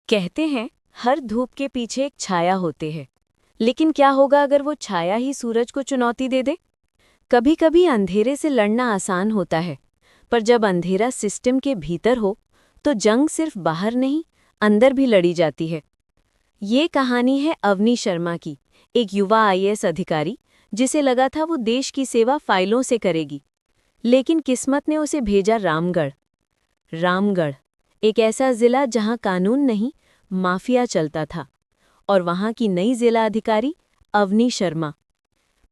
कहते हैं हर धूप के पीछे एक छाया होती है। लेकिन क्या होगा अगर वो छाया ही सूरज को चुनौती दे दे? कभी कभी अंधेरे से लड़ना आसान होता है, पर जब अंधेरा सिस्टम के भीतर हो तो जंग सिर्फ बाहर नहीं, अंदर भी लड़ी जाती है। ये कहानी है अवनी शर्मा की, एक युवा आईएएस अधिकारी जिसे लगा था वो देश की सेवा फाइलों से करेगी। लेकिन किस्मत ने उसे भेजा रामगढ़। रामगढ़, एक ऐसा जिला जहां कानून नहीं, माफिया चलता था। और वहां की नई जिला अधिकारी अवनी शर्मा।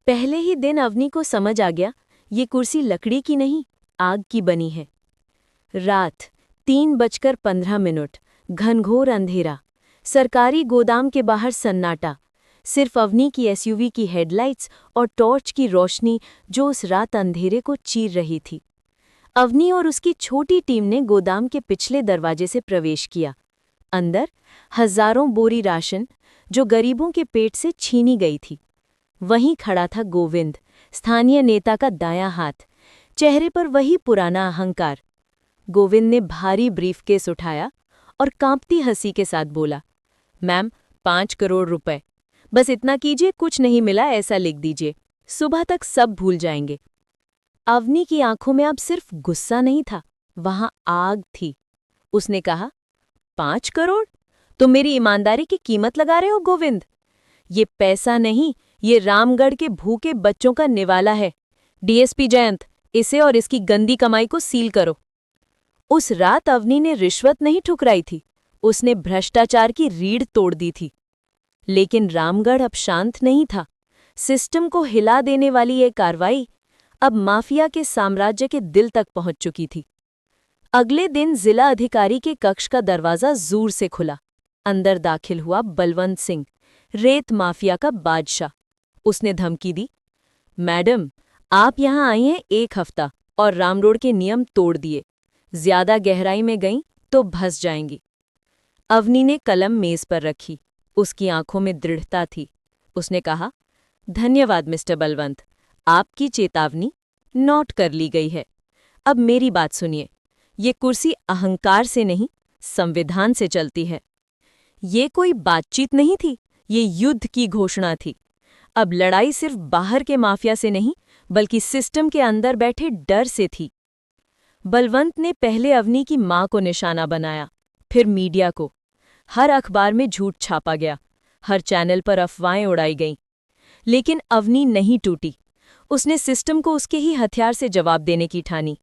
पहले ही दिन अवनी को समझ आ गया, ये कुर्सी लकड़ी की नहीं, आग की बनी है। रात 3:15, घनघोर अंधेरा, सरकारी गोदाम के बाहर सन्नाटा, सिर्फ अवनी की एसयूवी की हेडलाइट्स और टॉर्च की रोशनी जो उस रात अंधेरे को चीर रही थी। अवनी और उसकी छोटी टीम ने गोदाम के पिछले दरवाजे से प्रवेश किया। अंदर हजारों बोरी राशन जो गरीबों के पेट से छीनी गई थी। वहीं खड़ा था गोविंद, स्थानीय नेता का दायां हाथ, चेहरे पर वही पुराना अहंकार। गोविंद ने भारी ब्रीफकेस उठाया और कांपती हंसी के साथ बोला, मैम, 5 करोड़ रुपए, बस इतना कीजिए, कुछ नहीं मिला ऐसा लिख दीजिए, सुबह तक सब भूल जाएंगे। अवनी की आंखों में अब सिर्फ गुस्सा नहीं था, वहां आग थी। उसने कहा, 5 करोड़? तुम मेरी ईमानदारी की कीमत लगा रहे हो गोविंद? ये पैसा नहीं, ये रामगढ़ के भूखे बच्चों का निवाला है। डीएसपी जयंत, इसे और इसकी गंदी कमाई को सील करो। उस रात अवनी ने रिश्वत नहीं ठुकराई थी, उसने भ्रष्टाचार की रीढ़ तोड़ दी थी। लेकिन रामगढ़ अब शांत नहीं था। सिस्टम को हिला देने वाली ये कार्रवाई अब माफिया के साम्राज्य के दिल तक पहुंच चुकी थी। अगले दिन जिला अधिकारी के कक्ष का दरवाजा जोर से खुला। अंदर दाखिल हुआ बलवंत सिंह, रेत माफिया का बादशाह। उसने धमकी दी, मैडम, आप यहां आई हैं 1 हफ्ता और रामरोड के नियम तोड़ दिए। ज्यादा गहराई में गईं तो भस जाएंगी। अवनी ने कलम मेज पर रखी, उसकी आंखों में दृढ़ता थी। उसने कहा, धन्यवाद मिस्टर बलवंत, आपकी चेतावनी नोट कर ली गई है। अब मेरी बात सुनिए, ये कुर्सी अहंकार से नहीं, संविधान से चलती है। ये कोई बातचीत नहीं थी, ये युद्ध की घोषणा थी। अब लड़ाई सिर्फ बाहर के माफिया से नहीं, बल्कि सिस्टम के अंदर बैठे डर से थी। बलवंत ने पहले अवनी की मां को निशाना बनाया, फिर मीडिया को। हर अखबार में झूठ छापा गया, हर चैनल पर अफवाहें उड़ाई गईं। लेकिन अवनी नहीं टूटी। उसने सिस्टम को उसके ही हथियार से जवाब देने की ठानी,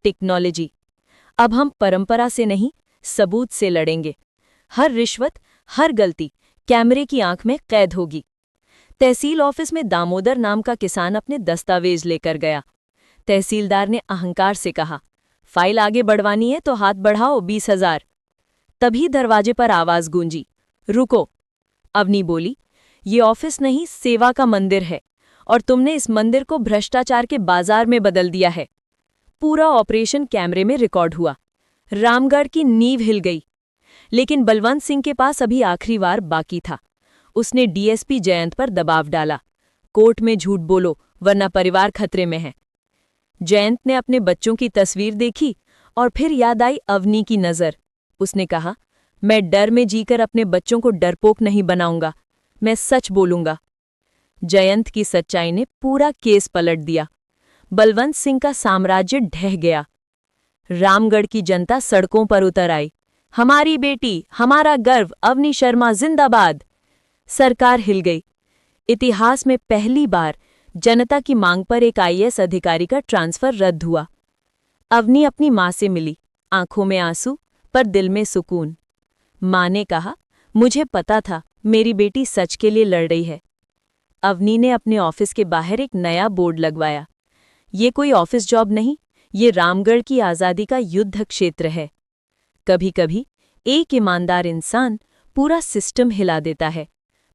टेक्नोलॉजी। अब हम परंपरा से नहीं, सबूत से लड़ेंगे। हर रिश्वत, हर गलती कैमरे की आंख में कैद होगी। तहसील ऑफिस में दामोदर नाम का किसान अपने दस्तावेज लेकर गया। तहसीलदार ने अहंकार से कहा, फाइल आगे बढ़वानी है तो हाथ बढ़ाओ, 20,000। तभी दरवाजे पर आवाज गूंजी, रुको। अवनी बोली, ये ऑफिस नहीं, सेवा का मंदिर है, और तुमने इस मंदिर को भ्रष्टाचार के बाजार में बदल दिया है। पूरा ऑपरेशन कैमरे में रिकॉर्ड हुआ। रामगढ़ की नींव हिल गई। लेकिन बलवंत सिंह के पास अभी आखिरी वार बाकी था। उसने डीएसपी जयंत पर दबाव डाला, कोर्ट में झूठ बोलो वरना परिवार खतरे में है। जयंत ने अपने बच्चों की तस्वीर देखी और फिर याद आई अवनी की नज़र। उसने कहा, मैं डर में जीकर अपने बच्चों को डरपोक नहीं बनाऊंगा, मैं सच बोलूंगा। जयंत की सच्चाई ने पूरा केस पलट दिया। बलवंत सिंह का साम्राज्य ढह गया। रामगढ़ की जनता सड़कों पर उतर आई, हमारी बेटी, हमारा गर्व, अवनी शर्मा जिंदाबाद। सरकार हिल गई। इतिहास में पहली बार जनता की मांग पर एक आईएएस अधिकारी का ट्रांसफर रद्द हुआ। अवनी अपनी मां से मिली, आंखों में आंसू पर दिल में सुकून। मां ने कहा, मुझे पता था मेरी बेटी सच के लिए लड़ रही है। अवनी ने अपने ऑफिस के बाहर एक नया बोर्ड लगवाया, ये कोई ऑफिस जॉब नहीं, ये रामगढ़ की आज़ादी का युद्ध क्षेत्र है। कभी-कभी एक ईमानदार इंसान पूरा सिस्टम हिला देता है।